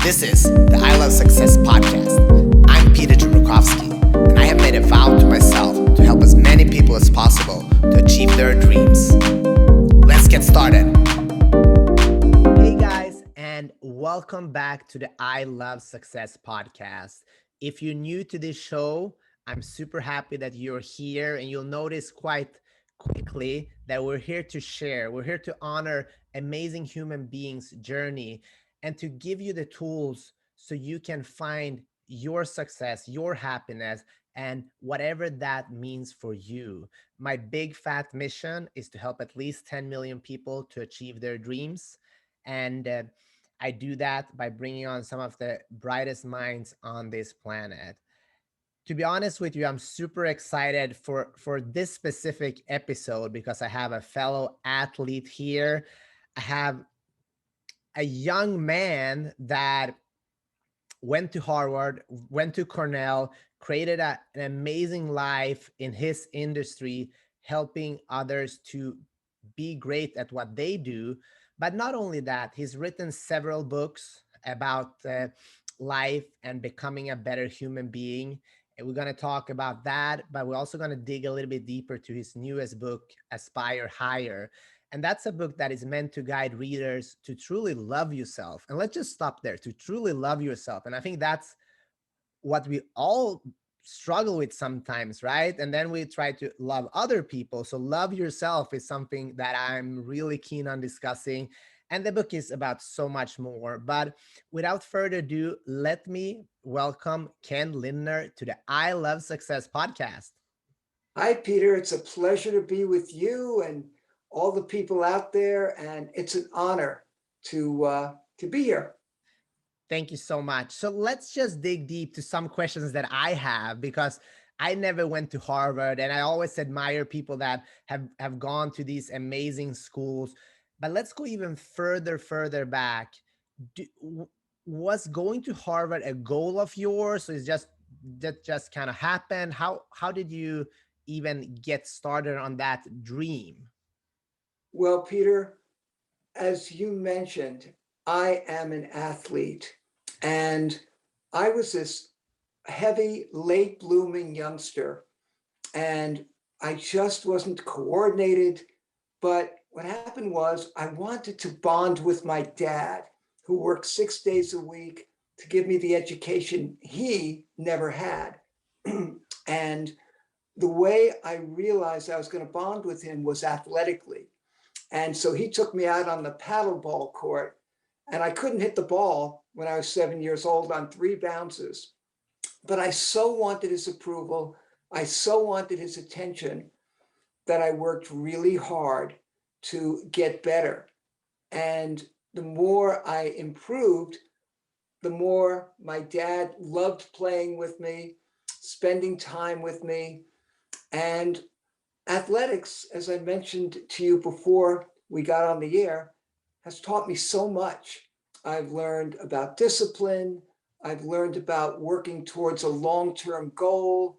This is the I Love Success podcast. I'm Peter Jarboh, and I have made a vow to myself to help as many people as possible to achieve their dreams. Let's get started. Hey guys, and welcome back to the I Love Success podcast. If you're new to this show, I'm super happy that you're here, and you'll notice quite quickly that we're here to share. We're here to honor amazing human beings' journey and to give you the tools so you can find your success, your happiness, and whatever that means for you. My big fat mission is to help at least 10 million people to achieve their dreams. And I do that by bringing on some of the brightest minds on this planet. To be honest with you, I'm super excited for this specific episode because I have a fellow athlete here. I have a young man that went to Harvard, went to Cornell, created an amazing life in his industry, helping others to be great at what they do. But not only that, he's written several books about life and becoming a better human being. And we're going to talk about that, but we're also going to dig a little bit deeper to his newest book, Aspire Higher. And that's a book that is meant to guide readers to truly love yourself. And let's just stop there, to truly love yourself. And I think that's what we all struggle with sometimes, right? And then we try to love other people. So love yourself is something that I'm really keen on discussing. And the book is about so much more. But without further ado, let me welcome Ken Lindner to the I Love Success podcast. Hi, Peter. It's a pleasure to be with you and all the people out there, and it's an honor to be here. Thank you so much. So let's just dig deep to some questions that I have, because I never went to Harvard and I always admire people that have gone to these amazing schools. But let's go even further back. Was going to Harvard a goal of yours? So it's just that just kind of happened? How did you even get started on that dream? Well, Peter, as you mentioned, I am an athlete, and I was this heavy, late blooming youngster, and I just wasn't coordinated. But what happened was I wanted to bond with my dad, who worked 6 days a week to give me the education he never had. And the way I realized I was going to bond with him was athletically. And so he took me out on the paddleball court, and I couldn't hit the ball when I was 7 years old on 3 bounces. But I so wanted his approval. I so wanted his attention that I worked really hard to get better. And the more I improved, the more my dad loved playing with me, spending time with me. And athletics, as I mentioned to you before we got on the air, has taught me so much. I've learned about discipline. I've learned about working towards a long-term goal,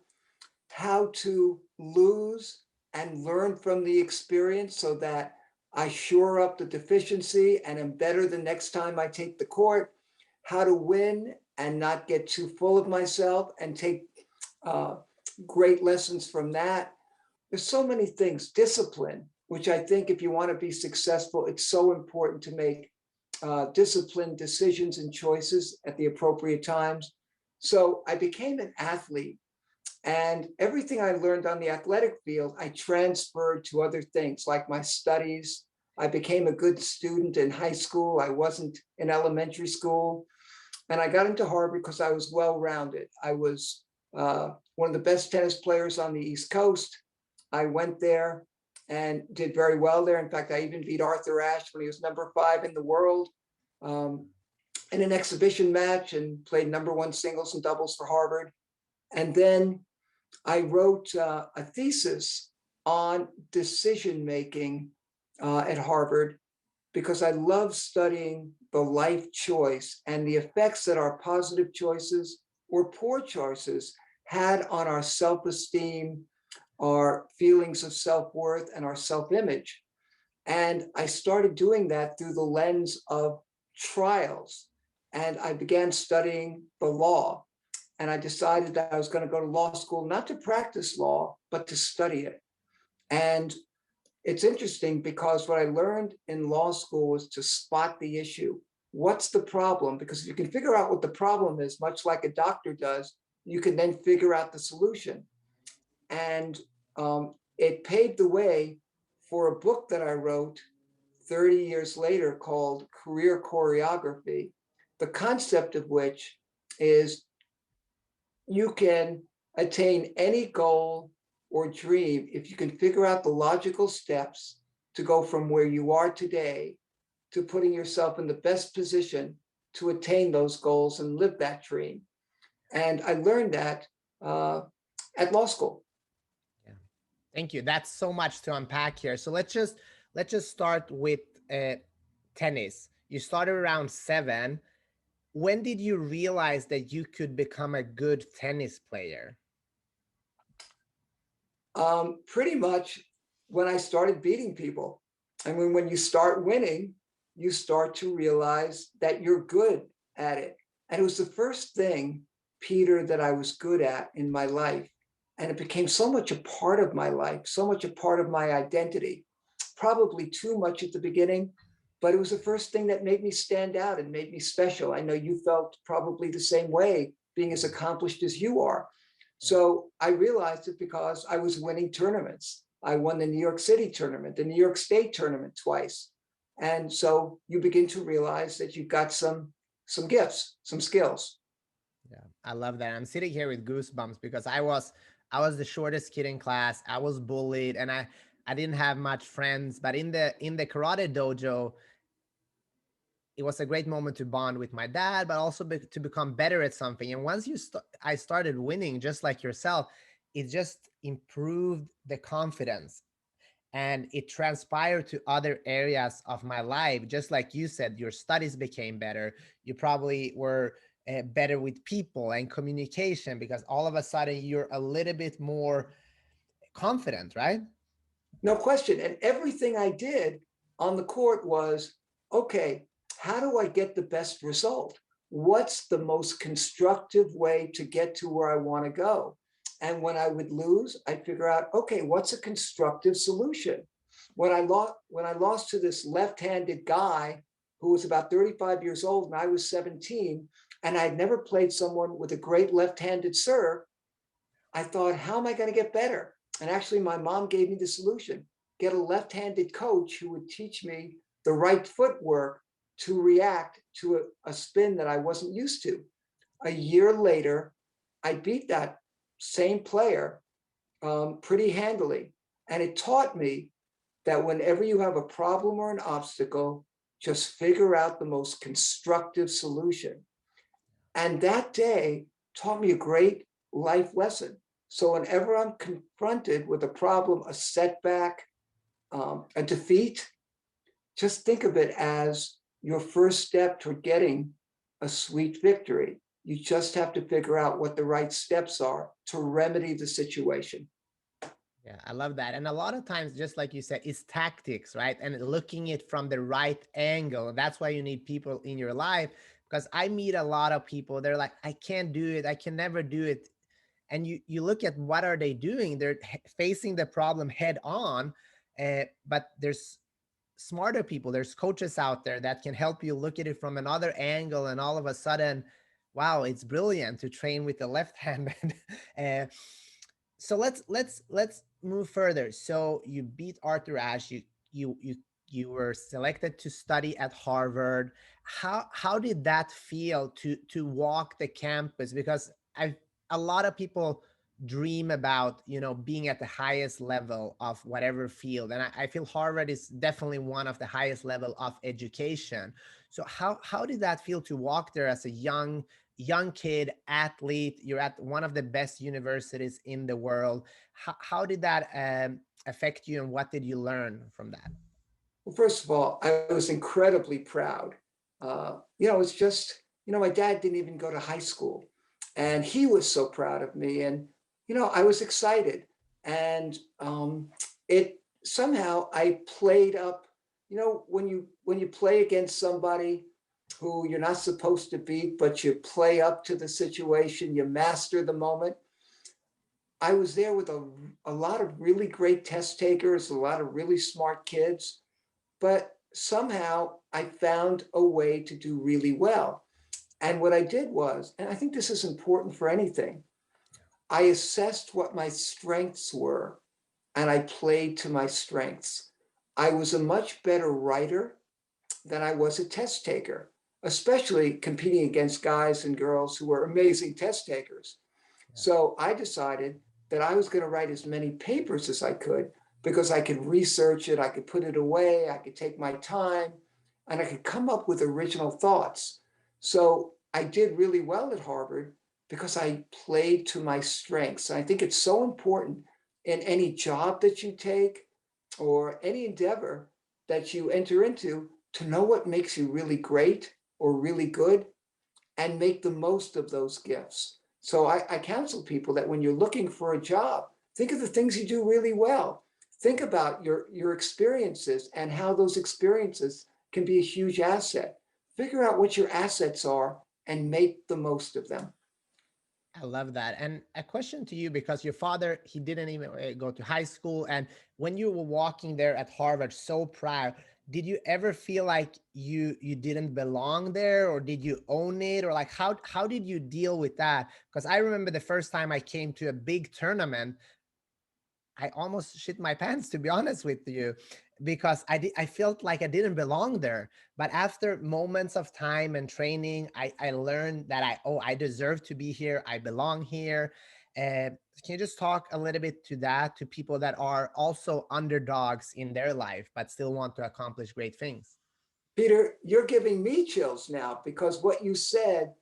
how to lose and learn from the experience so that I shore up the deficiency and am better the next time I take the court, how to win and not get too full of myself and take great lessons from that. There's so many things. Discipline, which I think if you want to be successful, it's so important to make disciplined decisions and choices at the appropriate times. So I became an athlete, and everything I learned on the athletic field, I transferred to other things like my studies. I became a good student in high school. I wasn't in elementary school. And I got into Harvard because I was well-rounded. I was one of the best tennis players on the East Coast. I went there and did very well there. In fact, I even beat Arthur Ashe when he was number 5 in the world in an exhibition match, and played number 1 singles and doubles for Harvard. And then I wrote a thesis on decision-making at Harvard because I love studying the life choice and the effects that our positive choices or poor choices had on our self-esteem, our feelings of self-worth, and our self-image. And I started doing that through the lens of trials and I began studying the law. And I decided that I was going to go to law school, not to practice law, but to study it. And it's interesting because what I learned in law school was to spot the issue. What's the problem? Because if you can figure out what the problem is, much like a doctor does, you can then figure out the solution. And it paved the way for a book that I wrote 30 years later called Career Choreography, the concept of which is you can attain any goal or dream if you can figure out the logical steps to go from where you are today to putting yourself in the best position to attain those goals and live that dream. And I learned that at law school. Yeah. Thank you. That's so much to unpack here. So let's just start with uh, tennis. You started around 7. When did you realize that you could become a good tennis player? Pretty much when I started beating people. I mean, when you start winning, you start to realize that you're good at it. And it was the first thing, Peter, that I was good at in my life. And it became so much a part of my life, so much a part of my identity. Probably too much at the beginning, but it was the first thing that made me stand out and made me special. I know you felt probably the same way, being as accomplished as you are. So I realized it because I was winning tournaments. I won the New York City tournament, the New York State tournament twice. And so you begin to realize that you've got some gifts, some skills. Yeah, I love that. I'm sitting here with goosebumps because I was the shortest kid in class. I was bullied, and I didn't have much friends. But in the karate dojo, it was a great moment to bond with my dad, but also to become better at something. And once I started winning, just like yourself, it just improved the confidence, and it transpired to other areas of my life. Just like you said, your studies became better. You probably were better with people and communication because all of a sudden you're a little bit more confident, right? No question. And everything I did on the court was, okay, how do I get the best result? What's the most constructive way to get to where I want to go? And when I would lose, I'd figure out, okay, what's a constructive solution? When I lost to this left-handed guy who was about 35 years old and I was 17, and I'd never played someone with a great left-handed serve, I thought, how am I going to get better? And actually, my mom gave me the solution: get a left handed coach who would teach me the right footwork to react to a spin that I wasn't used to. A year later, I beat that same player pretty handily. And it taught me that whenever you have a problem or an obstacle, just figure out the most constructive solution. And that day taught me a great life lesson. So whenever I'm confronted with a problem, a setback, a defeat, just think of it as your first step toward getting a sweet victory. You just have to figure out what the right steps are to remedy the situation. Yeah, I love that. And a lot of times, just like you said, it's tactics, right? And looking it from the right angle. And that's why you need people in your life. Because I meet a lot of people, they're like, I can't do it. I can never do it. And you look at what are they doing? They're facing the problem head on. But there's smarter people, there's coaches out there that can help you look at it from another angle. And all of a sudden, wow, it's brilliant to train with the left hand. uh, so let's move further. So you beat Arthur Ashe. You were selected to study at Harvard. How did that feel to walk the campus? Because I a lot of people dream about being at the highest level of whatever field, and I feel Harvard is definitely one of the highest level of education. So how did that feel to walk there as a young kid athlete? You're at one of the best universities in the world. How did that affect you, and what did you learn from that? Well, first of all, I was incredibly proud. It's just, my dad didn't even go to high school, and he was so proud of me. And, I was excited. And it somehow I played up, when you play against somebody who you're not supposed to beat, but you play up to the situation, you master the moment. I was there with a lot of really great test takers, a lot of really smart kids, but somehow I found a way to do really well. And what I did was, and I think this is important for anything, I assessed what my strengths were and I played to my strengths. I was a much better writer than I was a test taker, especially competing against guys and girls who were amazing test takers. So I decided that I was going to write as many papers as I could because I could research it, I could put it away, I could take my time, and I could come up with original thoughts. So I did really well at Harvard because I played to my strengths. And I think it's so important in any job that you take or any endeavor that you enter into to know what makes you really great or really good and make the most of those gifts. So I counsel people that when you're looking for a job, think of the things you do really well. Think about your experiences and how those experiences can be a huge asset. Figure out what your assets are and make the most of them. I love that. And a question to you, because your father, he didn't even go to high school. And when you were walking there at Harvard, so proud, did you ever feel like you didn't belong there, or did you own it, or like how did you deal with that? Because I remember the first time I came to a big tournament, I almost shit my pants, to be honest with you, because I felt like I didn't belong there. But after moments of time and training, I learned that I deserve to be here. I belong here. Can you just talk a little bit to that, to people that are also underdogs in their life but still want to accomplish great things? Peter, you're giving me chills now because what you said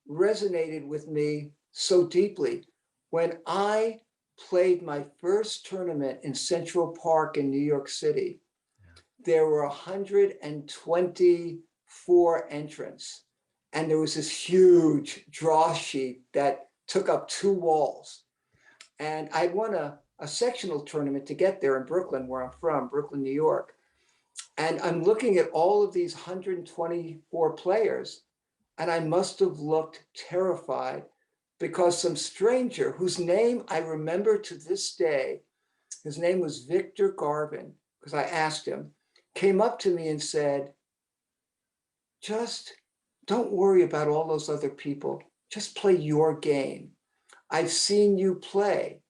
resonated with me so deeply. When I played my first tournament in Central Park in New York City, there were 124 entrants. And there was this huge draw sheet that took up 2 walls. And I won a sectional tournament to get there in Brooklyn, where I'm from, Brooklyn, New York. And I'm looking at all of these 124 players, and I must have looked terrified because some stranger whose name I remember to this day, his name was Victor Garvin, because I asked him, came up to me and said, just don't worry about all those other people. Just play your game. I've seen you play.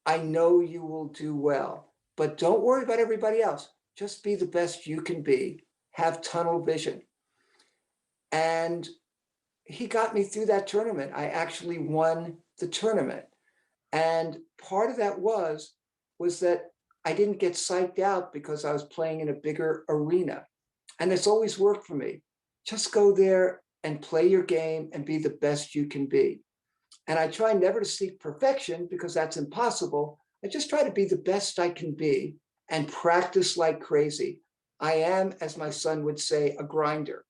I know you will do well, but don't worry about everybody else. Just be the best you can be. Have tunnel vision. And he got me through that tournament. I actually won the tournament. And part of that was that I didn't get psyched out because I was playing in a bigger arena. And it's always worked for me. Just go there and play your game and be the best you can be. And I try never to seek perfection because that's impossible. I just try to be the best I can be and practice like crazy. I am, as my son would say, a grinder.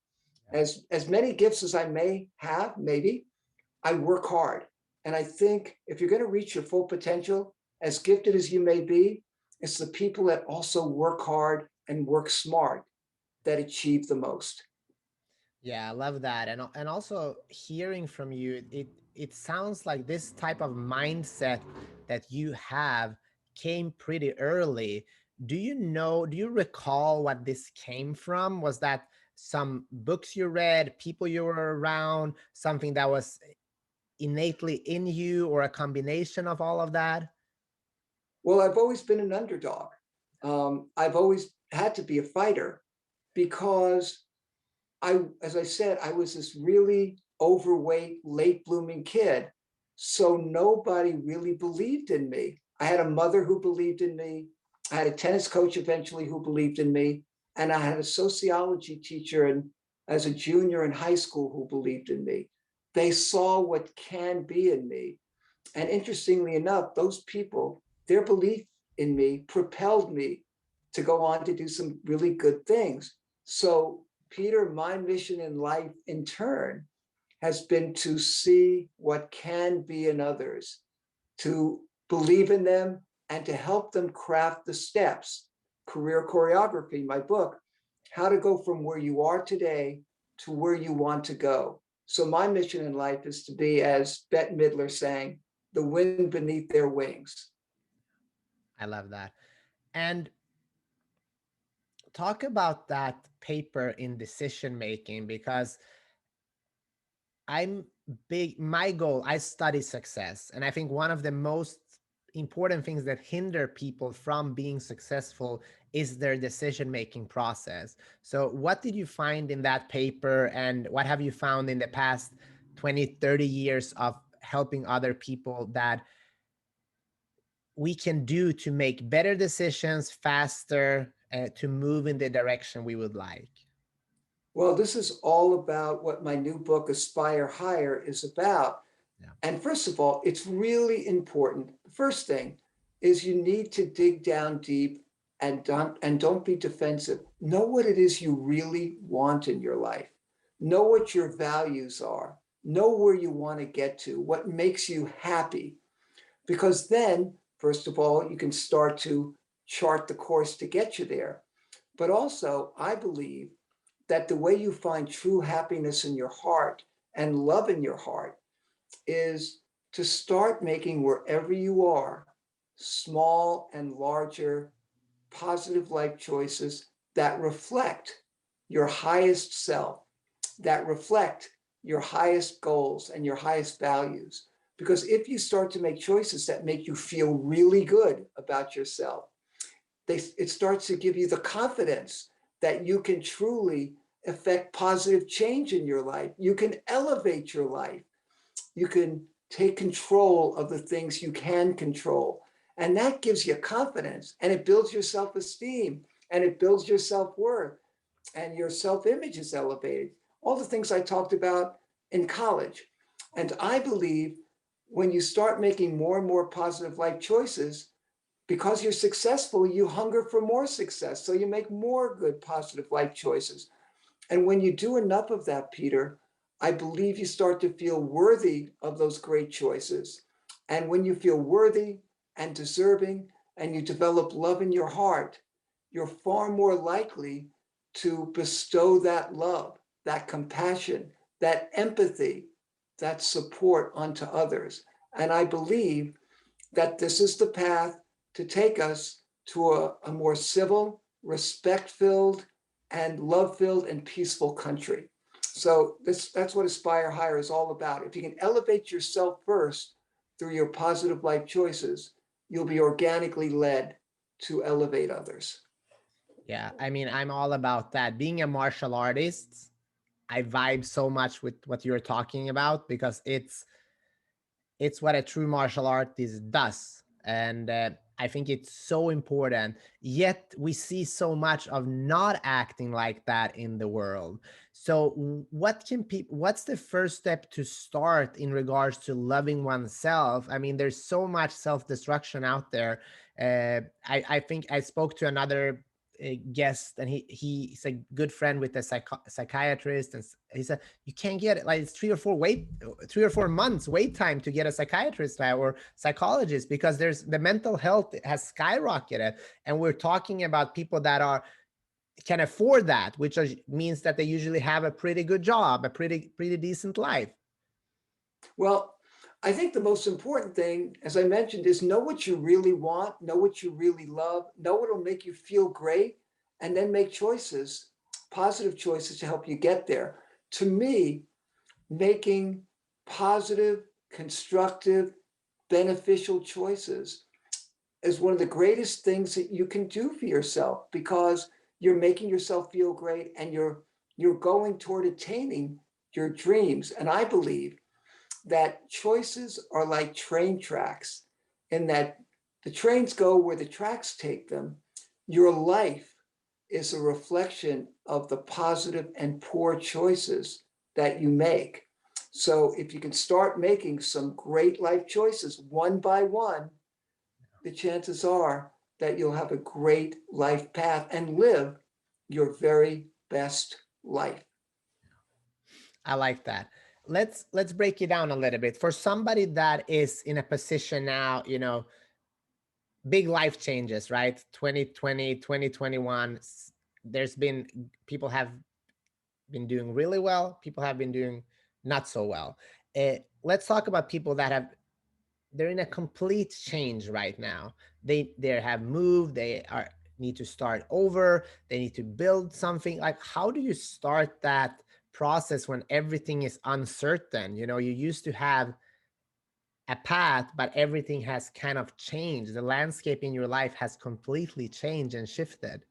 As many gifts as I may have, maybe, I work hard. And I think if you're going to reach your full potential, as gifted as you may be, it's the people that also work hard and work smart that achieve the most. Yeah, I love that. And also hearing from you, it sounds like this type of mindset that you have came pretty early. Do you recall what this came from? Was that some books you read, people you were around, something that was innately in you, or a combination of all of that? Well, I've always been an underdog. I've always had to be a fighter because as I said, I was this really overweight, late blooming kid. So nobody really believed in me. I had a mother who believed in me. I had a tennis coach eventually who believed in me. And I had a sociology teacher as a junior in high school who believed in me. They saw what can be in me. And interestingly enough, those people, their belief in me propelled me to go on to do some really good things. So, Peter, my mission in life in turn has been to see what can be in others, to believe in them, and to help them craft the steps. Career Choreography, my book, how to go from where you are today to where you want to go. So my mission in life is to be, as Bette Midler sang, the wind beneath their wings. I love that. And talk about that paper in decision making, because I'm big, my goal, I study success. And I think one of the most important things that hinder people from being successful is their decision making process. So, what did you find in that paper, and what have you found in the past 20, 30 years of helping other people that we can do to make better decisions faster, to move in the direction we would like? Well, this is all about what my new book, Aspire Higher, is about. Yeah. And first of all, it's really important. The first thing is you need to dig down deep and don't be defensive. Know what it is you really want in your life. Know what your values are. Know where you want to get to, what makes you happy. Because then, first of all, you can start to chart the course to get you there. But also, I believe that the way you find true happiness in your heart and love in your heart is to start making, wherever you are, small and larger positive life choices that reflect your highest self, that reflect your highest goals and your highest values. Because if you start to make choices that make you feel really good about yourself, it starts to give you the confidence that you can truly affect positive change in your life. You can elevate your life. You can take control of the things you can control. And that gives you confidence, and it builds your self-esteem, and it builds your self-worth, and your self-image is elevated. All the things I talked about in college. And I believe when you start making more and more positive life choices, because you're successful, you hunger for more success. So you make more good, positive life choices. And when you do enough of that, Peter, I believe you start to feel worthy of those great choices. And when you feel worthy and deserving, and you develop love in your heart, you're far more likely to bestow that love, that compassion, that empathy, that support onto others. And I believe that this is the path to take us to a more civil, respect-filled, and love-filled and peaceful country. So that's what Aspire Higher is all about. If you can elevate yourself first through your positive life choices, you'll be organically led to elevate others. Yeah, I mean, I'm all about that. Being a martial artist, I vibe so much with what you're talking about, because it's what a true martial artist does. And I think it's so important. Yet we see so much of not acting like that in the world. So what can people, what's the first step to start in regards to loving oneself? I mean, there's so much self-destruction out there. I think I spoke to another guest, and he's a good friend with a psychiatrist, and he said you can't get it, like it's 3 or 4 months wait time to get a psychiatrist now, or psychologist, because there's the mental health has skyrocketed, and we're talking about people that are can afford that, which means that they usually have a pretty good job, a pretty decent life. Well, I think the most important thing, as I mentioned, is know what you really want, know what you really love, know what will make you feel great, and then make choices, positive choices to help you get there. To me, making positive, constructive, beneficial choices is one of the greatest things that you can do for yourself, because you're making yourself feel great, and you're going toward attaining your dreams. And I believe that choices are like train tracks, in that the trains go where the tracks take them. Your life is a reflection of the positive and poor choices that you make. So if you can start making some great life choices one by one, the chances are that you'll have a great life path and live your very best life. I like that. Let's break it down a little bit. For somebody that is in a position now, big life changes, right? 2020, 2021. There's been, people have been doing really well, people have been doing not so well. Let's talk about people that they're in a complete change right now. They have moved, they are need to start over, they need to build something. Like, how do you start that process when everything is uncertain? You know, you used to have a path, but everything has kind of changed. The landscape in your life has completely changed and shifted.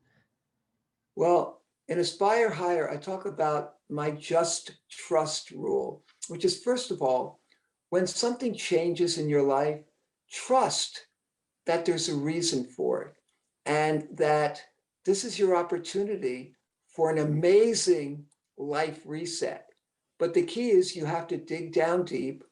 Well, in Aspire Higher, I talk about my just trust rule, which is, first of all, when something changes in your life, trust that there's a reason for it and that this is your opportunity for an amazing life reset. But the key is you have to dig down deep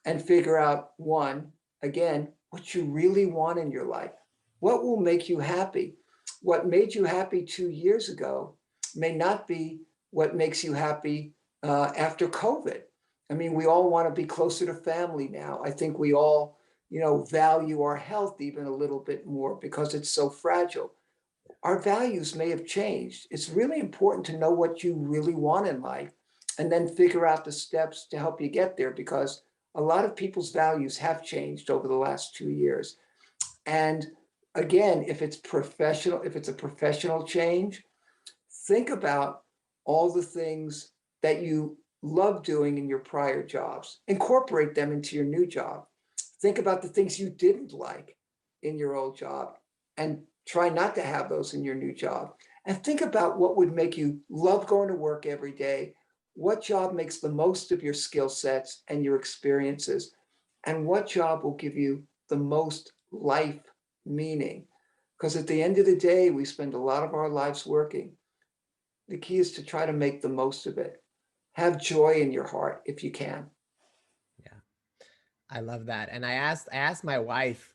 and figure out, one, again, what you really want in your life. What will make you happy? What made you happy 2 years ago may not be what makes you happy after COVID. I mean, we all want to be closer to family now. I think we all, value our health even a little bit more because it's so fragile. Our values may have changed. It's really important to know what you really want in life and then figure out the steps to help you get there, because a lot of people's values have changed over the last 2 years. And again, if it's a professional change, think about all the things that you love doing in your prior jobs, incorporate them into your new job. Think about the things you didn't like in your old job and try not to have those in your new job. And think about what would make you love going to work every day. What job makes the most of your skill sets and your experiences? And what job will give you the most life meaning? Because at the end of the day, we spend a lot of our lives working. The key is to try to make the most of it. Have joy in your heart if you can. Yeah, I love that. And I asked my wife,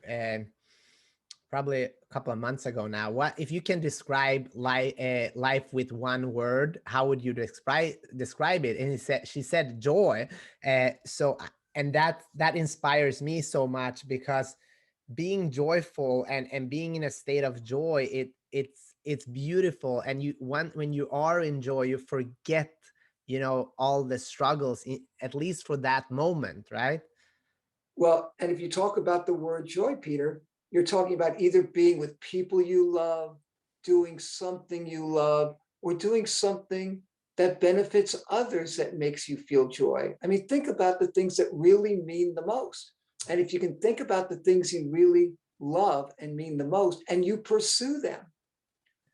probably a couple of months ago now, what if you can describe life with one word, how would you describe it? And she said joy. And that inspires me so much, because being joyful and being in a state of joy, it's beautiful. And when you are in joy, you forget, all the struggles, at least for that moment, right? Well, and if you talk about the word joy, Peter, you're talking about either being with people you love, doing something you love, or doing something that benefits others that makes you feel joy. I mean, think about the things that really mean the most. And if you can think about the things you really love and mean the most, and you pursue them,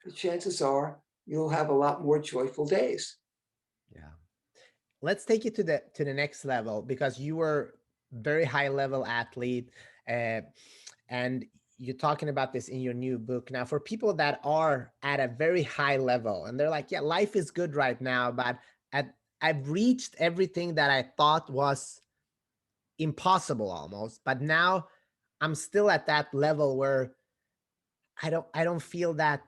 the chances are you'll have a lot more joyful days. Yeah. Let's take it to the next level, because you were very high level athlete, uh, and you're talking about this in your new book. Now, for people that are at a very high level and they're like, yeah, life is good right now, but I've reached everything that I thought was impossible almost, but now I'm still at that level where I don't feel that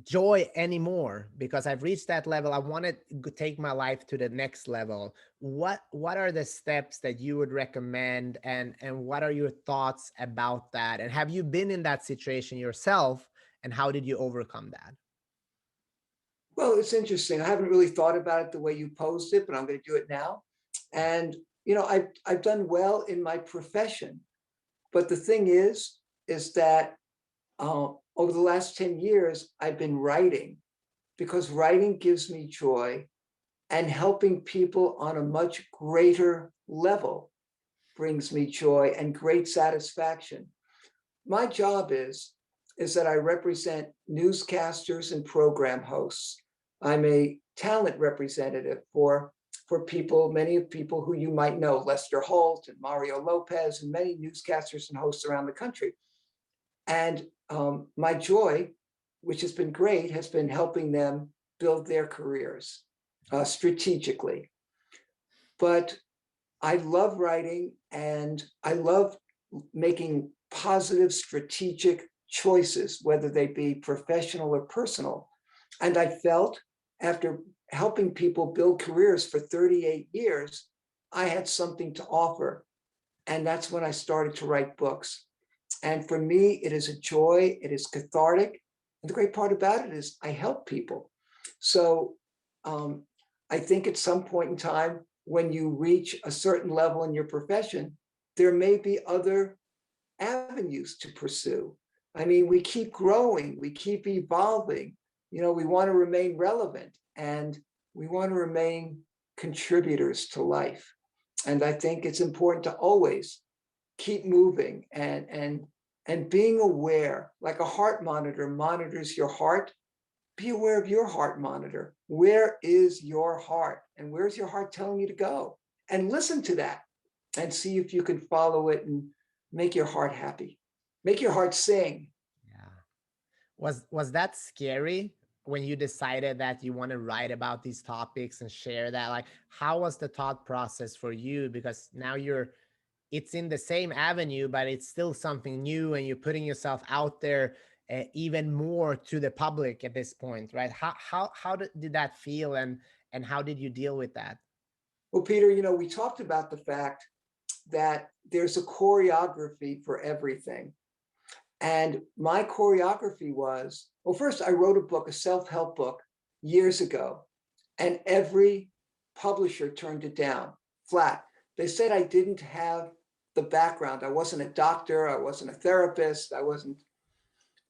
joy anymore, because I've reached that level. I want to take my life to the next level. What are the steps that you would recommend, and what are your thoughts about that? And have you been in that situation yourself, and how did you overcome that? Well, it's interesting. I haven't really thought about it the way you posed it, but I'm going to do it now. And I've done well in my profession, but the thing is that over the last 10 years, I've been writing, because writing gives me joy, and helping people on a much greater level brings me joy and great satisfaction. My job is that I represent newscasters and program hosts. I'm a talent representative for people, many of people who you might know, Lester Holt and Mario Lopez, and many newscasters and hosts around the country. And my joy, which has been great, has been helping them build their careers strategically. But I love writing, and I love making positive strategic choices, whether they be professional or personal. And I felt, after helping people build careers for 38 years, I had something to offer. And that's when I started to write books. And for me, it is a joy, it is cathartic. And the great part about it is I help people. So um, I think at some point in time, when you reach a certain level in your profession, there may be other avenues to pursue. I mean, we keep growing, we keep evolving. You know, we want to remain relevant and we want to remain contributors to life. And I think it's important to always keep moving and being aware, like a heart monitor monitors your heart. Be aware of your heart monitor. Where is your heart? And where's your heart telling you to go? And listen to that and see if you can follow it and make your heart happy. Make your heart sing. Yeah. Was that scary when you decided that you want to write about these topics and share that? Like, how was the thought process for you? Because now it's in the same avenue, but it's still something new, and you're putting yourself out there even more to the public at this point, right? How did that feel, and how did you deal with that? Well, Peter, you know, we talked about the fact that there's a choreography for everything. And my choreography was, well, first I wrote a book, a self-help book years ago, and every publisher turned it down flat. They said I didn't have the background. I wasn't a doctor, I wasn't a therapist, I wasn't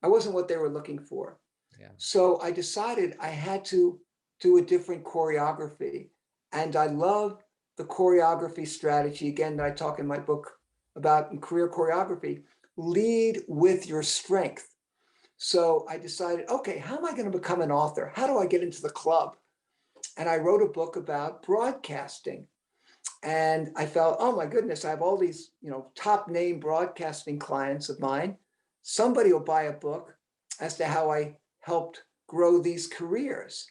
what they were looking for. Yeah. So I decided I had to do a different choreography. And I love the choreography strategy, again, that I talk in my book about in career choreography. Lead with your strength. So I decided, okay, how am I going to become an author? How do I get into the club? And I wrote a book about broadcasting. And I felt, oh my goodness, I have all these, you know, top name broadcasting clients of mine. Somebody will buy a book as to how I helped grow these careers.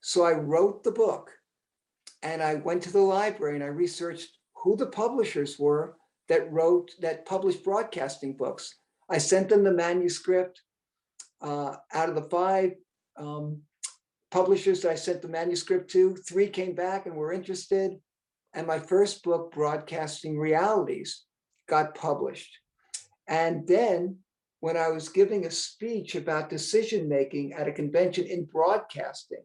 So I wrote the book and I went to the library and I researched who the publishers were that published broadcasting books. I sent them the manuscript. Out of the five publishers that I sent the manuscript to, three came back and were interested. And my first book, Broadcasting Realities, got published. And then when I was giving a speech about decision making at a convention in broadcasting,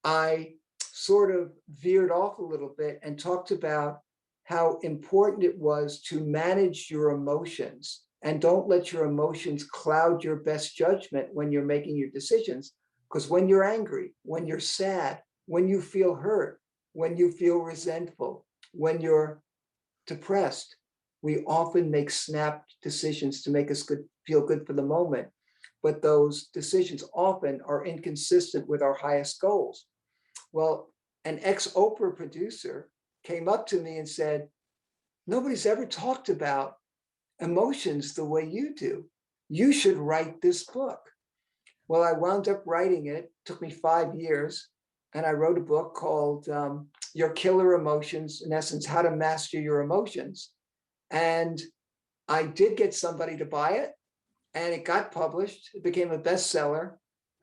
I sort of veered off a little bit and talked about how important it was to manage your emotions and don't let your emotions cloud your best judgment when you're making your decisions. Because when you're angry, when you're sad, when you feel hurt, when you feel resentful, when you're depressed, we often make snap decisions to make us feel good for the moment. But those decisions often are inconsistent with our highest goals. Well, an ex-Oprah producer came up to me and said, nobody's ever talked about emotions the way you do. You should write this book. Well, I wound up writing it. It took me 5 years. And I wrote a book called Your Killer Emotions, in essence, How to Master Your Emotions. And I did get somebody to buy it, and it got published. It became a bestseller.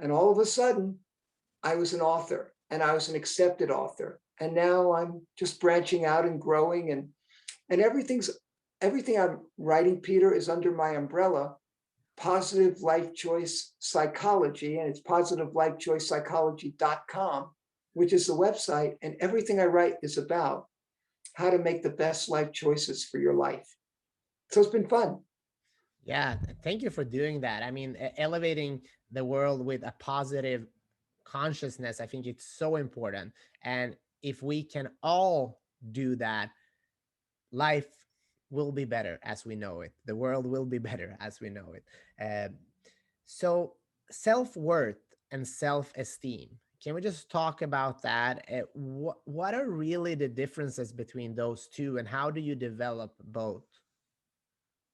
And all of a sudden, I was an author, and I was an accepted author. And now I'm just branching out and growing, and everything I'm writing, Peter, is under my umbrella, Positive Life Choice Psychology, and it's positivelifechoicepsychology.com, which is the website. And everything I write is about how to make the best life choices for your life. So it's been fun. Yeah, thank you for doing that. I mean, elevating the world with a positive consciousness, I think it's so important. And if we can all do that, life will be better as we know it. The world will be better as we know it. So, self worth and self esteem. Can we just talk about that? What are really the differences between those two, and how do you develop both?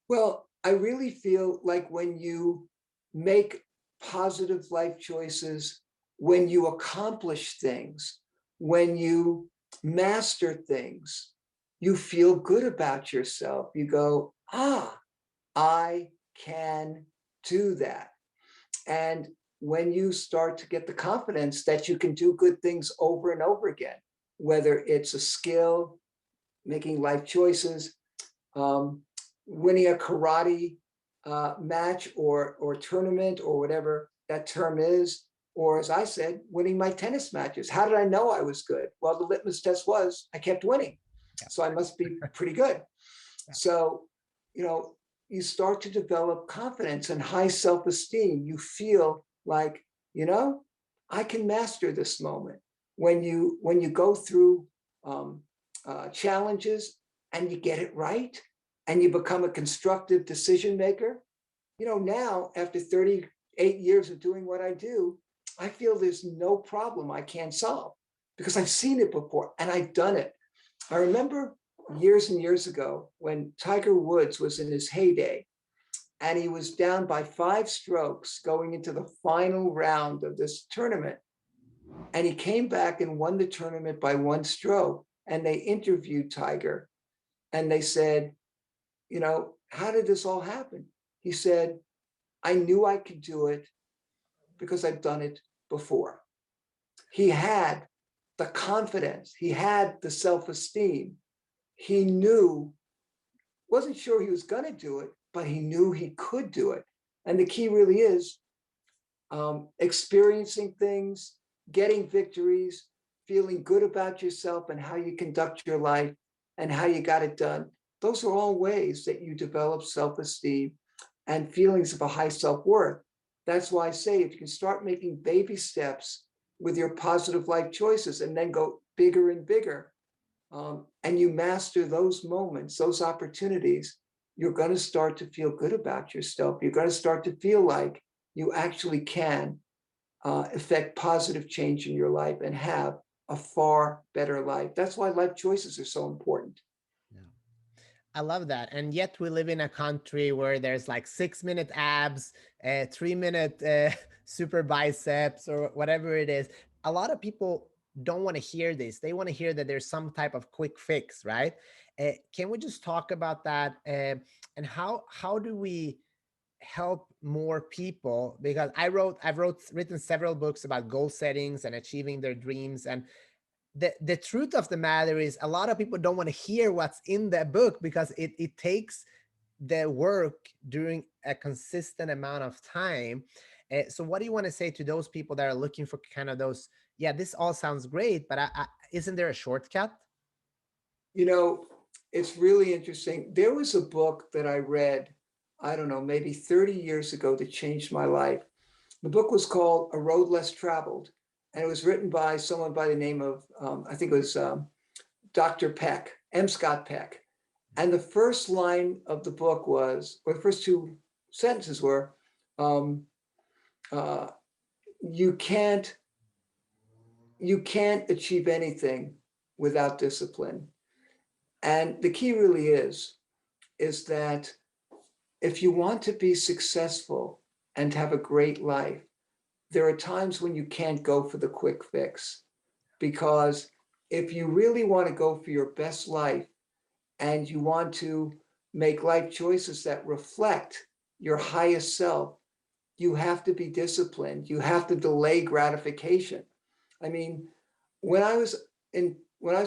Well, I really feel like when you make positive life choices, when you accomplish things, when you master things, you feel good about yourself. You go, I can do that. And when you start to get the confidence that you can do good things over and over again, whether it's a skill, making life choices, um, winning a karate match or tournament or whatever that term is, Or as I said, winning my tennis matches. How did I know I was good? Well, the litmus test was I kept winning. Yeah. So I must be pretty good. Yeah. So, you know, you start to develop confidence and high self-esteem. You feel like, you know, I can master this moment. When you go through challenges and you get it right and you become a constructive decision maker, you know, now after 38 years of doing what I do, I feel there's no problem I can't solve because I've seen it before and I've done it. I remember years and years ago when Tiger Woods was in his heyday and he was down by 5 strokes going into the final round of this tournament. And he came back and won the tournament by 1 stroke. And they interviewed Tiger and they said, you know, how did this all happen? He said, I knew I could do it because I've done it before. He had the confidence, he had the self-esteem. He knew, wasn't sure he was going to do it, but he knew he could do it. And the key really is experiencing things, getting victories, feeling good about yourself and how you conduct your life and how you got it done. Those are all ways that you develop self-esteem and feelings of a high self-worth. That's why I say if you can start making baby steps with your positive life choices and then go bigger and bigger, and you master those moments, those opportunities, you're going to start to feel good about yourself. You're going to start to feel like you actually can affect positive change in your life and have a far better life. That's why life choices are so important. Yeah. I love that. And yet we live in a country where there's like 6 minute abs, 3 minute super biceps, or whatever it is. A lot of people don't want to hear this. They want to hear that there's some type of quick fix, right? Can we just talk about that? And how do we help more people? Because written several books about goal settings and achieving their dreams, and the truth of the matter is a lot of people don't want to hear what's in the book because it takes the work during a consistent amount of time. So what do you want to say to those people that are looking for kind of those, yeah, this all sounds great, but isn't there a shortcut? You know, it's really interesting. There was a book that I read, I don't know, maybe 30 years ago that changed my life. The book was called A Road Less Traveled, and it was written by someone by the name of, I think it was Dr. Peck, M. Scott Peck. And the first line of the book was, or the first 2 sentences were, um, uh, you can't achieve anything without discipline. And the key really is that if you want to be successful and have a great life, there are times when you can't go for the quick fix. Because if you really want to go for your best life and you want to make life choices that reflect your highest self, you have to be disciplined. You have to delay gratification. I mean, when I was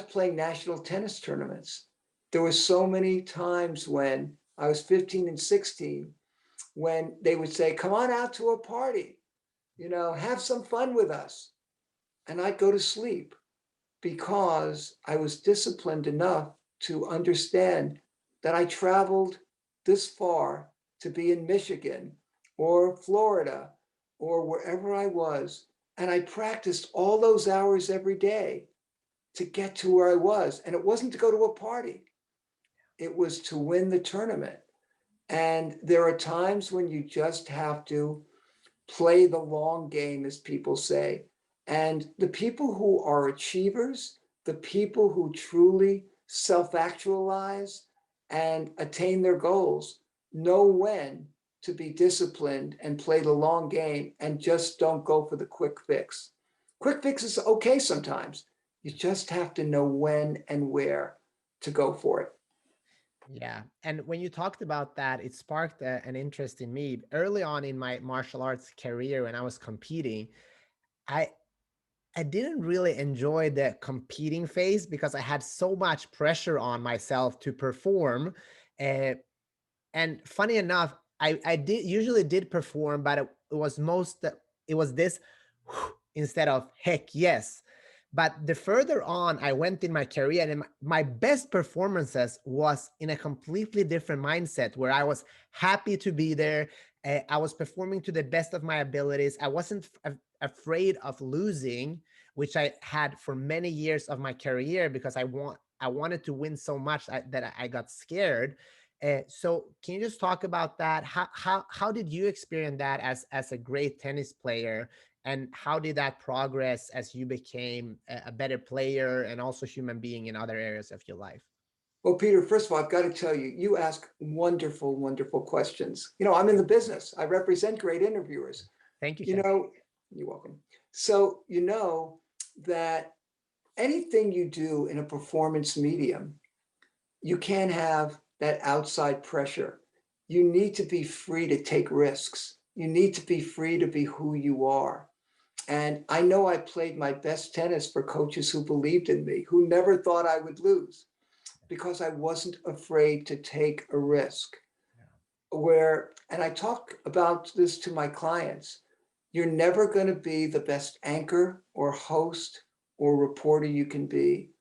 playing national tennis tournaments, there were so many times when I was 15 and 16 when they would say, come on out to a party, you know, have some fun with us. And I'd go to sleep because I was disciplined enough to understand that I traveled this far to be in Michigan or Florida or wherever I was. And I practiced all those hours every day to get to where I was. And it wasn't to go to a party, it was to win the tournament. And there are times when you just have to play the long game, as people say. And the people who are achievers, the people who truly self actualize and attain their goals, know when to be disciplined and play the long game and just don't go for the quick fix. Quick fix is okay sometimes. You just have to know when and where to go for it. Yeah. And when you talked about that, it sparked an interest in me early on in my martial arts career. When I was competing, I I didn't really enjoy the competing phase because I had so much pressure on myself to perform. Uh, and funny enough, I did usually did perform, but it was this instead of heck yes. But the further on I went in my career, and my best performances was in a completely different mindset where I was happy to be there. I was performing to the best of my abilities. I wasn't afraid of losing, which I had for many years of my career because I wanted to win so much that I got scared. So can you just talk about that? How did you experience that as a great tennis player, and how did that progress as you became a better player and also human being in other areas of your life? Well, Peter, first of all, I've got to tell you, you ask wonderful, wonderful questions. I'm in the business. I represent great interviewers. Thank you, You Chef. know, you're welcome. So, that anything you do in a performance medium, you can't have that outside pressure. You need to be free to take risks. You need to be free to be who you are. And I know I played my best tennis for coaches who believed in me, who never thought I would lose because I wasn't afraid to take a risk. And I talk about this to my clients, you're never going to be the best anchor or host or reporter you can be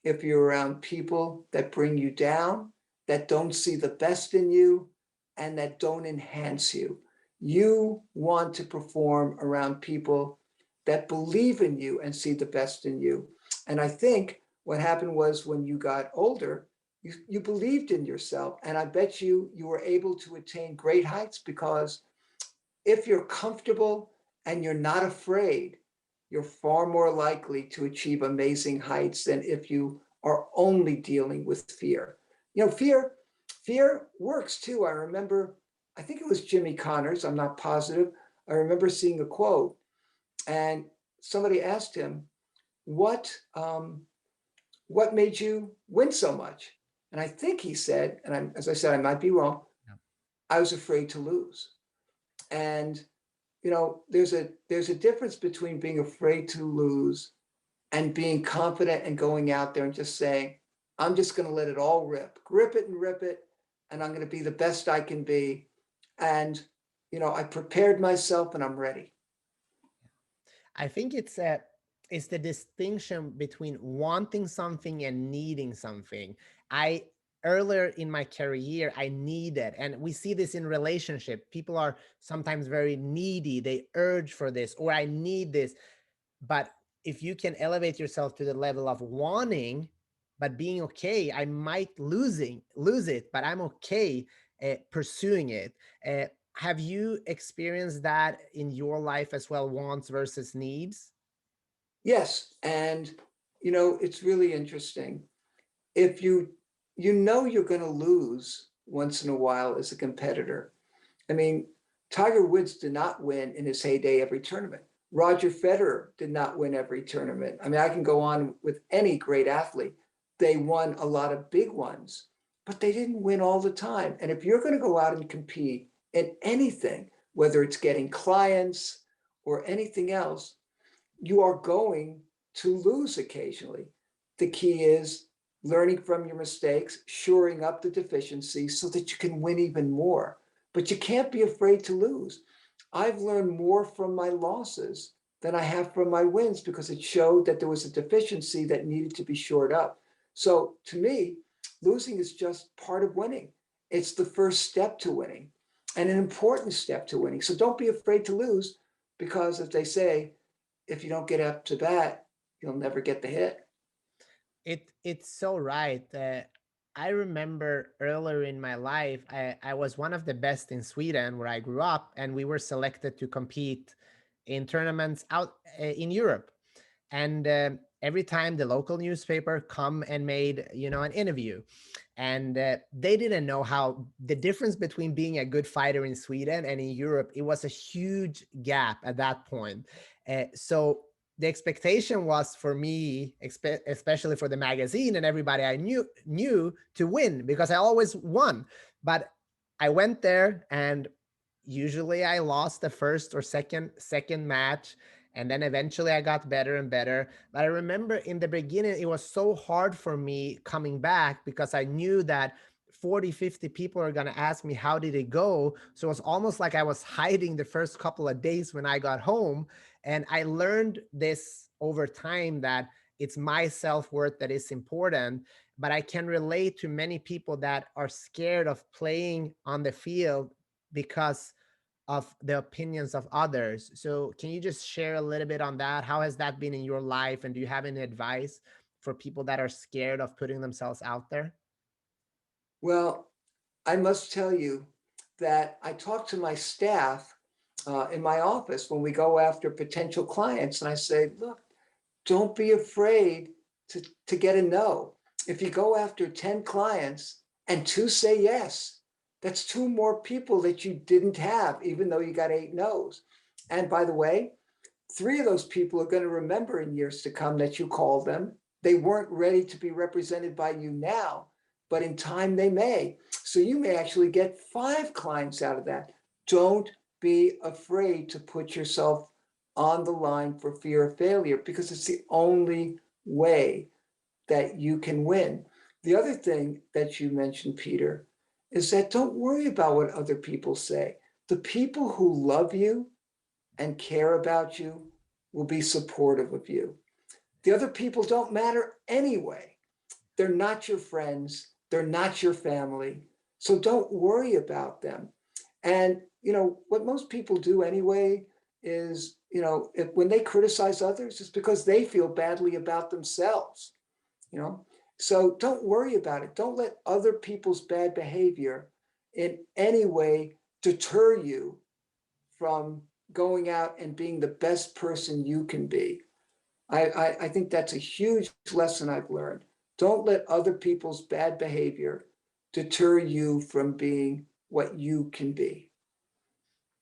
if you're around people that bring you down, that don't see the best in you, and that don't enhance you. You want to perform around people that believe in you and see the best in you. And I think what happened was when you got older, you believed in yourself. And I bet you were able to attain great heights because if you're comfortable and you're not afraid, you're far more likely to achieve amazing heights than if you are only dealing with fear. Fear works too. I remember, I think it was Jimmy Connors, I'm not positive. I remember seeing a quote and somebody asked him, what what made you win so much? And I think he said, and as I said, I might be wrong, Yeah. I was afraid to lose. And there's a difference between being afraid to lose and being confident and going out there and just saying, I'm just going to let it all rip, grip it and rip it, and I'm going to be the best I can be. And I prepared myself and I'm ready. I think it's the distinction between wanting something and needing something. I Earlier in my career I needed, and we see this in relationship. People are sometimes very needy. They urge for this, or I need this. But if you can elevate yourself to the level of wanting but being okay, I might lose it, but I'm okay pursuing it. Have you experienced that in your life as well, wants versus needs? Yes. And, it's really interesting. If you're going to lose once in a while as a competitor. I mean, Tiger Woods did not win in his heyday every tournament. Roger Federer did not win every tournament. I mean, I can go on with any great athlete. They won a lot of big ones, but they didn't win all the time. And if you're going to go out and compete in anything, whether it's getting clients or anything else, you are going to lose occasionally. The key is learning from your mistakes, shoring up the deficiencies so that you can win even more. But you can't be afraid to lose. I've learned more from my losses than I have from my wins because it showed that there was a deficiency that needed to be shored up. So to me, losing is just part of winning. It's the first step to winning and an important step to winning. So don't be afraid to lose because, as they say, if you don't get up to bat, you'll never get the hit. It's so right. I remember earlier in my life, I was one of the best in Sweden where I grew up, and we were selected to compete in tournaments out in Europe. And every time the local newspaper come and made an interview, and they didn't know how the difference between being a good fighter in Sweden and in Europe, it was a huge gap at that point. So the expectation was for me, especially for the magazine and everybody I knew to win because I always won. But I went there and usually I lost the first or second match, and then eventually I got better and better. But I remember in the beginning it was so hard for me coming back because I knew that 40, 50 people are going to ask me, how did it go? So it's almost like I was hiding the first couple of days when I got home. And I learned this over time, that it's my self-worth that is important. But I can relate to many people that are scared of playing on the field because of the opinions of others. So can you just share a little bit on that? How has that been in your life? And do you have any advice for people that are scared of putting themselves out there? Well, I must tell you that I talk to my staff in my office when we go after potential clients, and I say, look, don't be afraid to get a no. If you go after 10 clients and two say yes, that's two more people that you didn't have, even though you got 8 no's. And by the way, three of those people are going to remember in years to come that you called them. They weren't ready to be represented by you now, but in time they may. So you may actually get 5 clients out of that. Don't be afraid to put yourself on the line for fear of failure, because it's the only way that you can win. The other thing that you mentioned, Peter, is that don't worry about what other people say. The people who love you and care about you will be supportive of you. The other people don't matter anyway. They're not your friends, they're not your family. So don't worry about them. And what most people do anyway is, when they criticize others, it's because they feel badly about themselves. you know so don't worry about it. Don't let other people's bad behavior in any way deter you from going out and being the best person you can be. I think that's a huge lesson I've learned. Don't let other people's bad behavior deter you from being what you can be.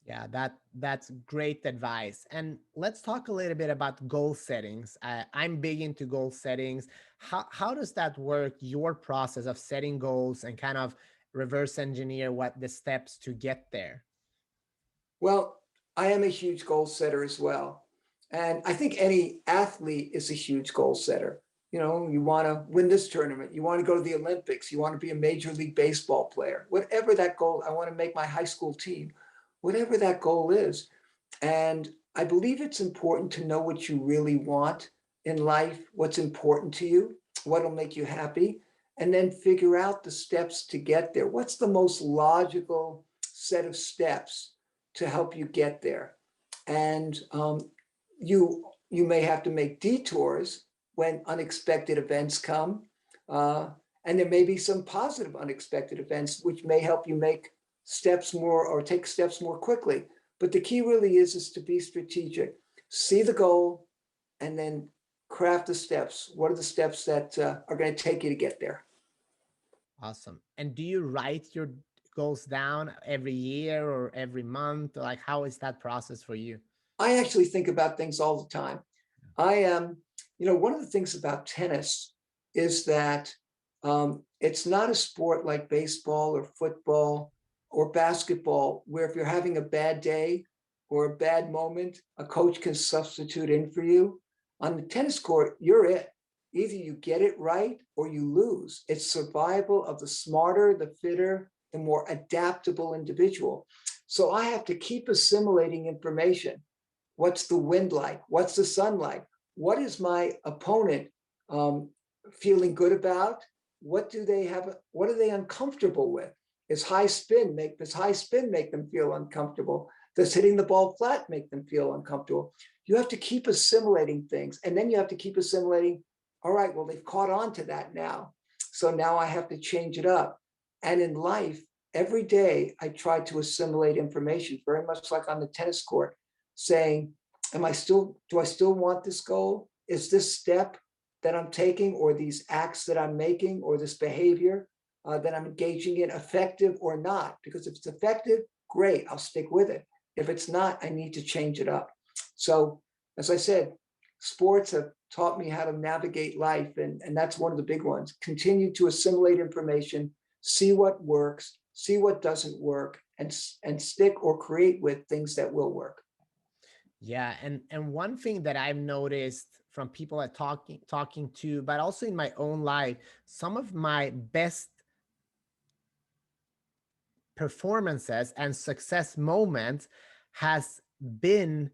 Yeah, that's great advice. And let's talk a little bit about goal settings. I'm big into goal settings. How does that work? Your process of setting goals and kind of reverse engineer what the steps to get there. Well, I am a huge goal setter as well. And I think any athlete is a huge goal setter. You want to win this tournament, you want to go to the Olympics, you want to be a Major League Baseball player, whatever that goal, I want to make my high school team, whatever that goal is. And I believe it's important to know what you really want in life, what's important to you, what'll make you happy, and then figure out the steps to get there. What's the most logical set of steps to help you get there? And you may have to make detours when unexpected events come. And there may be some positive unexpected events which may help you make steps more or take steps more quickly. But the key really is to be strategic. See the goal and then craft the steps. What are the steps that are going to take you to get there? Awesome. And do you write your goals down every year or every month? Like, how is that process for you? I actually think about things all the time. I am, one of the things about tennis is that it's not a sport like baseball or football or basketball, where if you're having a bad day or a bad moment, a coach can substitute in for you. On the tennis court, you're it. Either you get it right or you lose. It's survival of the smarter, the fitter, the more adaptable individual. So I have to keep assimilating information. What's the wind like? What's the sun like? What is my opponent feeling good about? What do they have? What are they uncomfortable with? Does high spin make them feel uncomfortable? Does hitting the ball flat make them feel uncomfortable? You have to keep assimilating things, and then you have to keep assimilating. All right, well, they've caught on to that now, so now I have to change it up. And in life, every day I try to assimilate information, very much like on the tennis court, saying, do I still want this goal? Is this step that I'm taking, or these acts that I'm making, or this behavior that I'm engaging in effective or not? Because if it's effective, great, I'll stick with it. If it's not, I need to change it up. So, as I said, sports have taught me how to navigate life, and that's one of the big ones. Continue to assimilate information, see what works, see what doesn't work, and stick or create with things that will work. Yeah, and one thing that I've noticed from people I talking to, but also in my own life, some of my best performances and success moments has been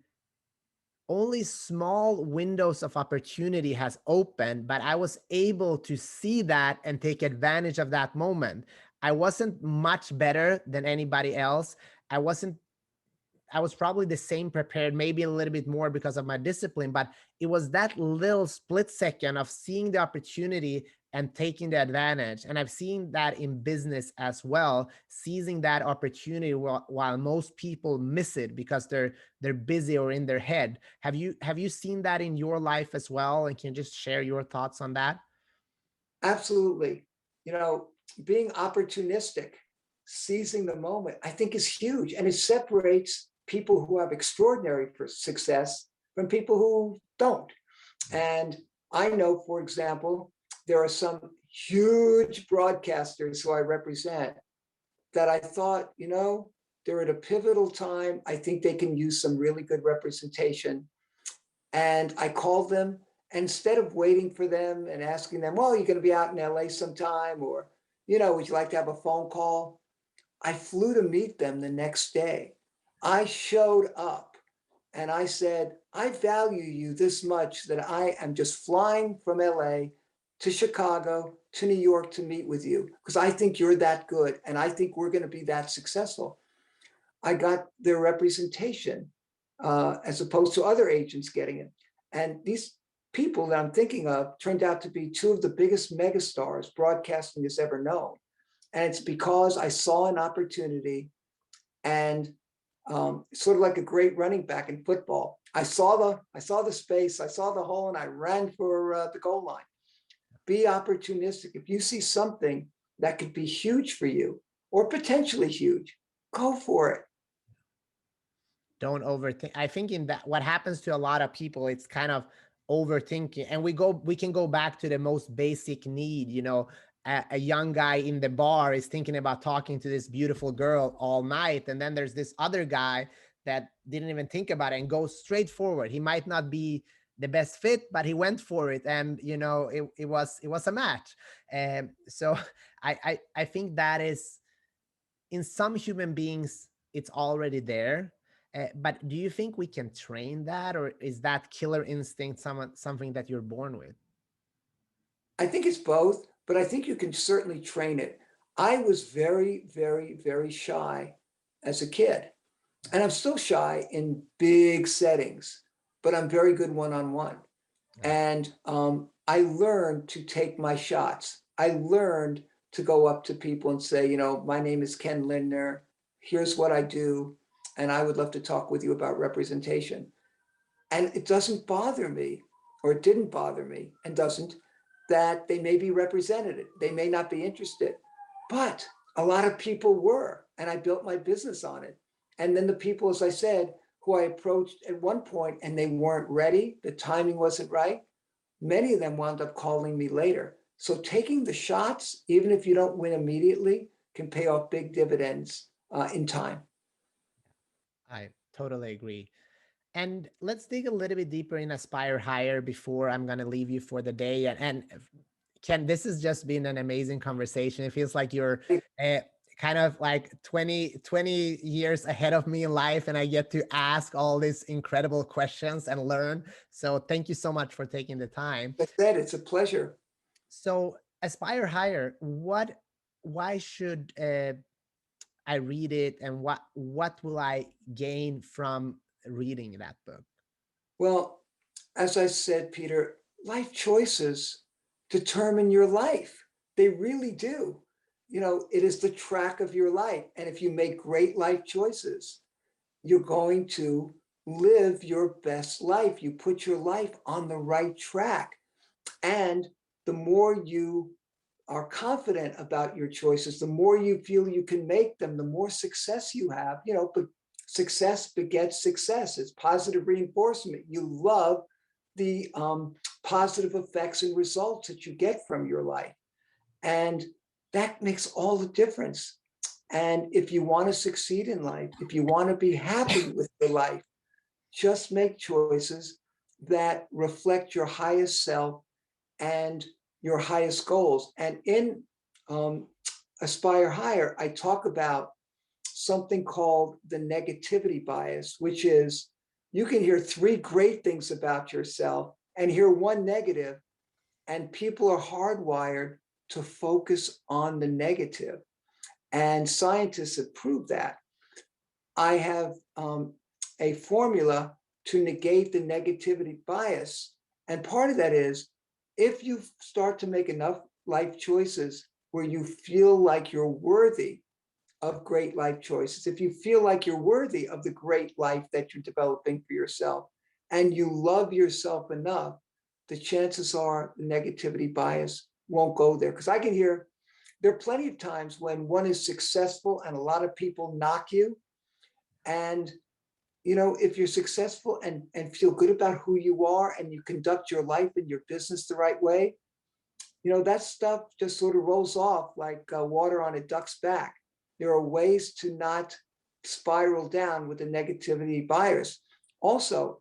only small windows of opportunity has opened, but I was able to see that and take advantage of that moment. I wasn't much better than anybody else. I wasn't I was probably the same prepared, maybe a little bit more because of my discipline, but it was that little split second of seeing the opportunity and taking the advantage. And I've seen that in business as well, seizing that opportunity while most people miss it because they're busy or in their head. Have you seen that in your life as well? And can you just share your thoughts on that? Absolutely. You know, being opportunistic, seizing the moment, I think is huge. And it separates people who have extraordinary success from people who don't. And I know, for example, there are some huge broadcasters who I represent that I thought, they're at a pivotal time. I think they can use some really good representation. And I called them. Instead of waiting for them and asking them, well, you're going to be out in LA sometime, or, would you like to have a phone call? I flew to meet them the next day. I showed up and I said, I value you this much that I am just flying from LA to Chicago to New York to meet with you because I think you're that good and I think we're going to be that successful. I got their representation as opposed to other agents getting it. And these people that I'm thinking of turned out to be two of the biggest megastars broadcasting has ever known. And it's because I saw an opportunity and sort of like a great running back in football. I saw the space, I saw the hole, and I ran for the goal line. Be opportunistic. If you see something that could be huge for you or potentially huge, go for it. Don't overthink. I think in that what happens to a lot of people, it's kind of overthinking. And we can go back to the most basic need, a young guy in the bar is thinking about talking to this beautiful girl all night. And then there's this other guy that didn't even think about it and goes straight forward. He might not be the best fit, but he went for it. And, it was a match. So I think that is in some human beings, it's already there. But do you think we can train that, or is that killer instinct something that you're born with? I think it's both, but I think you can certainly train it. I was very, very, very shy as a kid, and I'm still shy in big settings, but I'm very good one-on-one. And I learned to take my shots. I learned to go up to people and say, my name is Ken Lindner. Here's what I do. And I would love to talk with you about representation. And it doesn't bother me, or it didn't bother me and doesn't, that they may be represented. They may not be interested, but a lot of people were, and I built my business on it. And then the people, as I said, who I approached at one point and they weren't ready, the timing wasn't right, many of them wound up calling me later. So taking the shots, even if you don't win immediately, can pay off big dividends in time. I totally agree. And let's dig a little bit deeper in Aspire Higher before I'm going to leave you for the day. And Ken, this has just been an amazing conversation. It feels like you're kind of like 20 years ahead of me in life, and I get to ask all these incredible questions and learn. So thank you so much for taking the time. Like I said, it's a pleasure. So Aspire Higher, why should I read it, and what will I gain from reading that book? Well, as I said, Peter, life choices determine your life. They really do. It is the track of your life. And if you make great life choices, you're going to live your best life. You put your life on the right track. And the more you are confident about your choices, the more you feel you can make them, the more success you have, but success begets success. It's positive reinforcement. You love the positive effects and results that you get from your life. And that makes all the difference. And if you want to succeed in life, if you want to be happy with your life, just make choices that reflect your highest self and your highest goals. And in Aspire Higher, I talk about something called the negativity bias, which is you can hear three great things about yourself and hear one negative, and people are hardwired to focus on the negative. And scientists have proved that. I have a formula to negate the negativity bias. And part of that is if you start to make enough life choices where you feel like you're worthy of great life choices, if you feel like you're worthy of the great life that you're developing for yourself, and you love yourself enough, the chances are the negativity bias won't go there. Because I can hear there are plenty of times when one is successful and a lot of people knock you. And if you're successful and feel good about who you are and you conduct your life and your business the right way, that stuff just sort of rolls off like water on a duck's back. There are ways to not spiral down with the negativity bias. Also,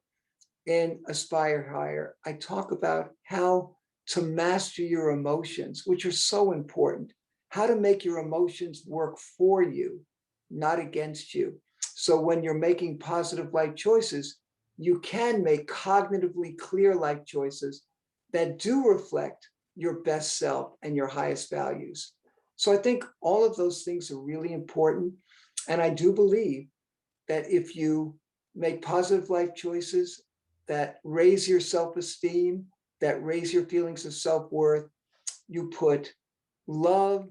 in Aspire Higher, I talk about how to master your emotions, which are so important, how to make your emotions work for you, not against you. So when you're making positive life choices, you can make cognitively clear life choices that do reflect your best self and your highest values. So I think all of those things are really important. And I do believe that if you make positive life choices that raise your self-esteem, that raise your feelings of self-worth, you put love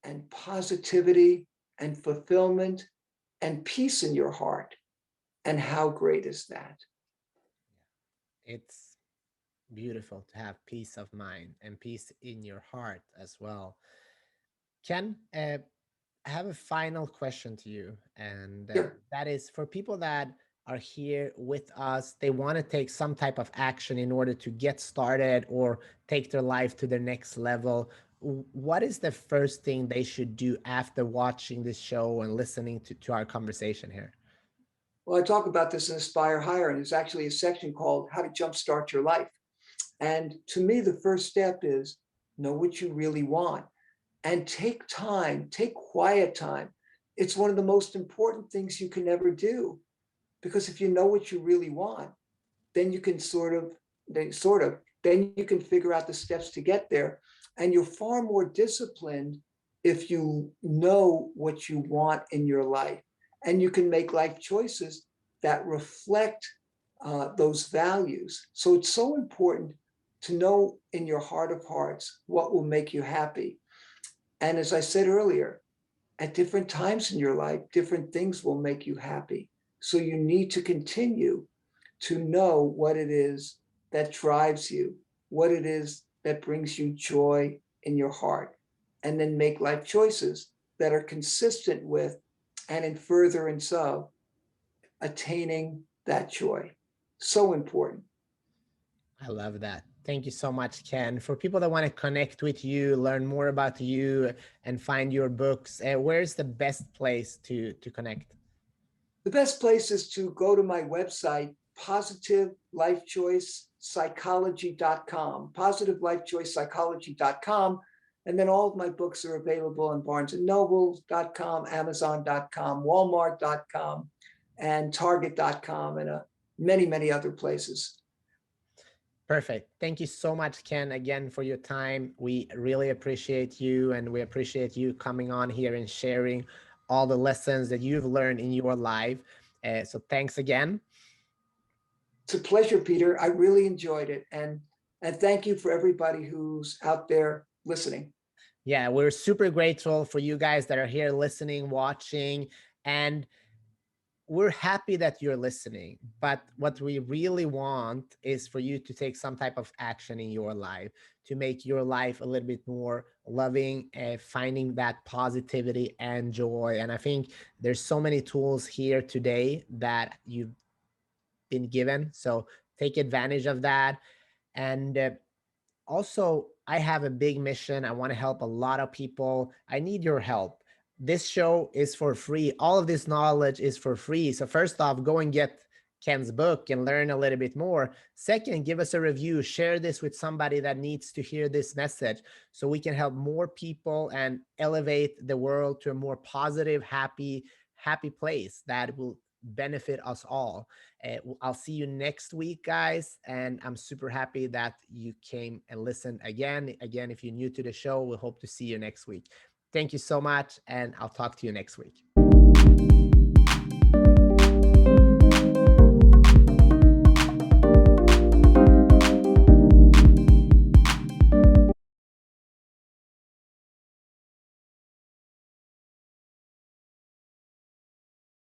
and positivity and fulfillment and peace in your heart. And how great is that? It's beautiful to have peace of mind and peace in your heart as well. Ken, I have a final question to you, and Sure. that is for people that are here with us, they want to take some type of action in order to get started or take their life to the next level. What is the first thing they should do after watching this show and listening to our conversation here? Well, I talk about this in Aspire Higher, and there's actually a section called How to Jumpstart Your Life. And to me, the first step is know what you really want and take time, take quiet time. It's one of the most important things you can ever do, because if you know what you really want, then you can then you can figure out the steps to get there. And you're far more disciplined if you know what you want in your life. And you can make life choices that reflect those values. So it's so important to know in your heart of hearts what will make you happy. And as I said earlier, at different times in your life, different things will make you happy. So you need to continue to know what it is that drives you, what it is that brings you joy in your heart, and then make life choices that are consistent with and in furtherance of attaining that joy. So important. I love that. Thank you so much, Ken. For people that want to connect with you, learn more about you, and find your books, where's the best place to connect? The best place is to go to my website, positivelifechoicepsychology.com, and then all of my books are available on barnesandnoble.com, amazon.com, walmart.com, and target.com, and many, many other places. Perfect. Thank you so much, Ken, again for your time. We really appreciate you, and we appreciate you coming on here and sharing all the lessons that you've learned in your life. So thanks again. It's a pleasure, Peter. I really enjoyed it. And thank you for everybody who's out there listening. Yeah, we're super grateful for you guys that are here listening, watching, and we're happy that you're listening, but what we really want is for you to take some type of action in your life to make your life a little bit more loving, finding that positivity and joy. And I think there's so many tools here today that you've been given. So take advantage of that. And also, I have a big mission. I want to help a lot of people. I need your help. This show is for free. All of this knowledge is for free. So first off, go and get Ken's book and learn a little bit more. Second, give us a review. Share this with somebody that needs to hear this message so we can help more people and elevate the world to a more positive, happy, happy place that will benefit us all. I'll see you next week, guys. And I'm super happy that you came and listened again. Again, if you're new to the show, we hope to see you next week. Thank you so much. And I'll talk to you next week.